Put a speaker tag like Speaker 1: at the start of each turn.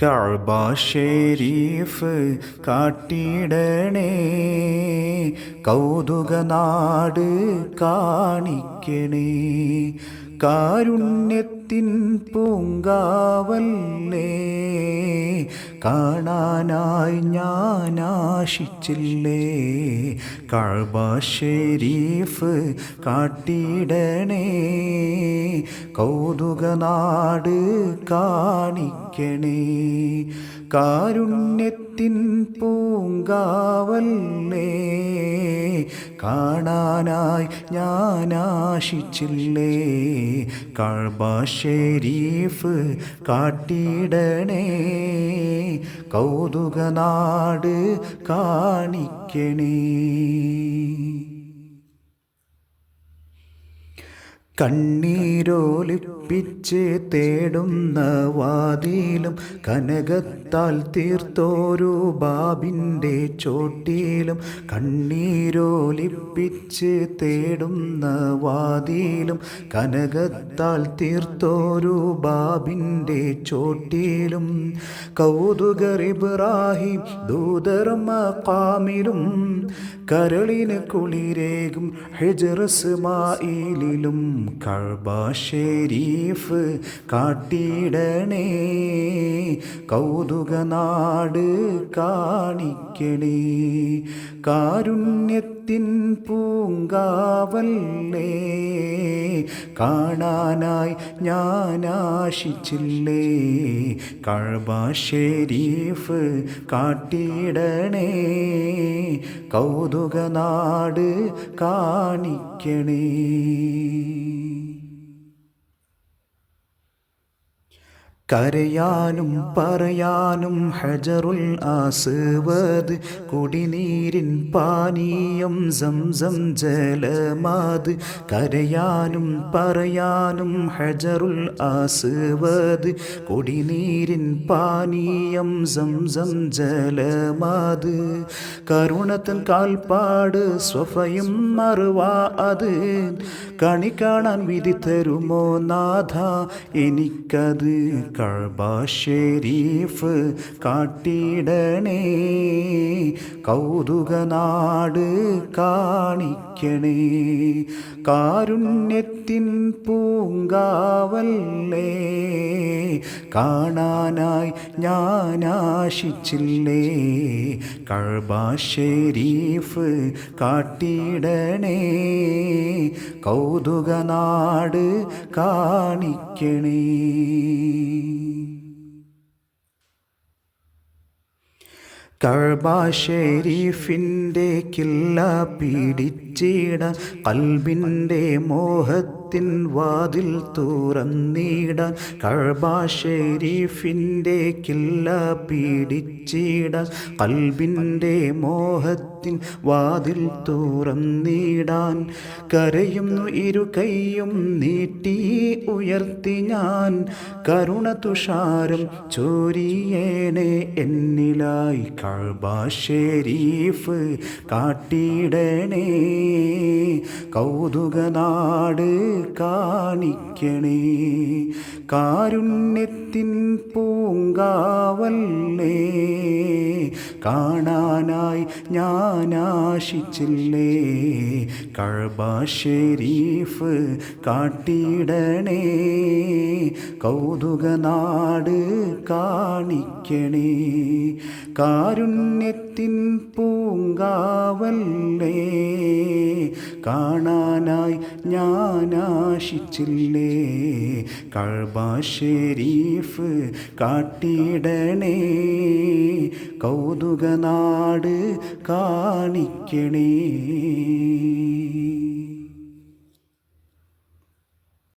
Speaker 1: കഅബ ഷരീഫ് കാട്ടിടണേ, കൗതുകനാട് കാണിക്കണേ. കാരുണ്യത്തിൻ പൂങ്കാവല്ലേ, കാണാനായി ഞാൻ ആശിച്ചില്ലേ. കഅബ ഷരീഫ് കാട്ടിടണേ, കൗതുകനാട് കാണിക്കണേ. കാരുണ്യത്തിൻ പൂങ്കാവല്ലേ, കാണാനായി ഞാൻ ആശിച്ചില്ലേ. കഅബ ഷരീഫ് കാട്ടിടണേ, കൗതുകനാട് കാണിക്കണേ. കണ്ണീരോലിപ്പിച്ച് തേടുന്ന വാതിലും, കനകത്താൽ തീർത്തോരു ബാബിൻ്റെ ചോട്ടിലും. കണ്ണീരോലിപ്പിച്ച് തേടുന്ന വാതിലും, കനകത്താൽ തീർത്തോരു ബാബിൻ്റെ ചോട്ടിലും. കൗതുകർ ഇബ്രാഹിം ദൂതർ മഖാമിലും, കരളിന് കുളിരേകും ഹിജ്ർ ഇസ്മാഈലിലും. കഅബ ഷരീഫ് കാട്ടിടണേ, കൗതുകനാട് കാണിക്കണേ. കാരുണ്യത്തിൻ പൂങ്കാവല്ലേ, കാണാനായി ഞാൻ ആശിച്ചില്ലേ. കഅബ ഷരീഫ് കാട്ടിടണേ, കൗതുകനാട് കാണിക്കണേ. കരയാനും പറയാനും ഹജറുൽ അസ്വദ്, കുടിനീരിൻ പാനീയം സംസം ജലമാത്. കരയാനും പറയാനും ഹജറുൽ അസ്വദ്, കുടിനീരിൻ പാനീയം സംസം ജലമാത്. കരുണത്തൻ കാൽപ്പാട് സ്വഫയും മറുവ അത്, കണി കാണാൻ വിധി തരുമോ നാഥ എനിക്കത്. കഅബ ഷരീഫ് കാട്ടിടണേ, കൗതുകനാട് കാണിക്കണേ. കാരുണ്യത്തിൻ പൂങ്കാവല്ലേ, കാണാനായി ഞാൻ ആശിച്ചില്ലേ. കഅബ ഷരീഫ് കാട്ടിടണേ, കൗതുകനാട് കാണിക്കണേ. കഅബ ഷരീഫിൻ്റെ കില്ല പിടിച്ചിടാൻ, ഖൽബിൻ്റെ മോഹത്തിൻ വാതിൽ തുറന്നിടാൻ. കഅബ ഷരീഫിൻ്റെ കില്ല പിടിച്ചിടാൻ, ഖൽബിൻ്റെ മോഹത്തിൻ വാതിൽ തുറന്നിടാൻ. കരയുന്നു ഇരു കൈയും നീട്ടി ഉയർത്തി ഞാൻ, കരുണ തുഷാരം ചൊരിയേണേ എന്നിലായി. കഅബ ഷരീഫ് കാട്ടിടണേ, കൗതുകനാട് കാണിക്കണേ. കാരുണ്യത്തിൻ പൂങ്കാവല്ലേ, കാണാനായി ഞാൻ ആശിച്ചില്ലേ. കഅബ ഷരീഫ് കാട്ടിടണേ, കൗതുകനാട് കാണിക്കണേ. കാരുണ്യത്തിൻ പൂങ്കാവല്ലേ, കാണാനായി ഞാൻ ആശിച്ചില്ലേ. കഅബ ഷരീഫ് കാട്ടിടണേ, കൗതുകനാട് കാണിക്കണേ.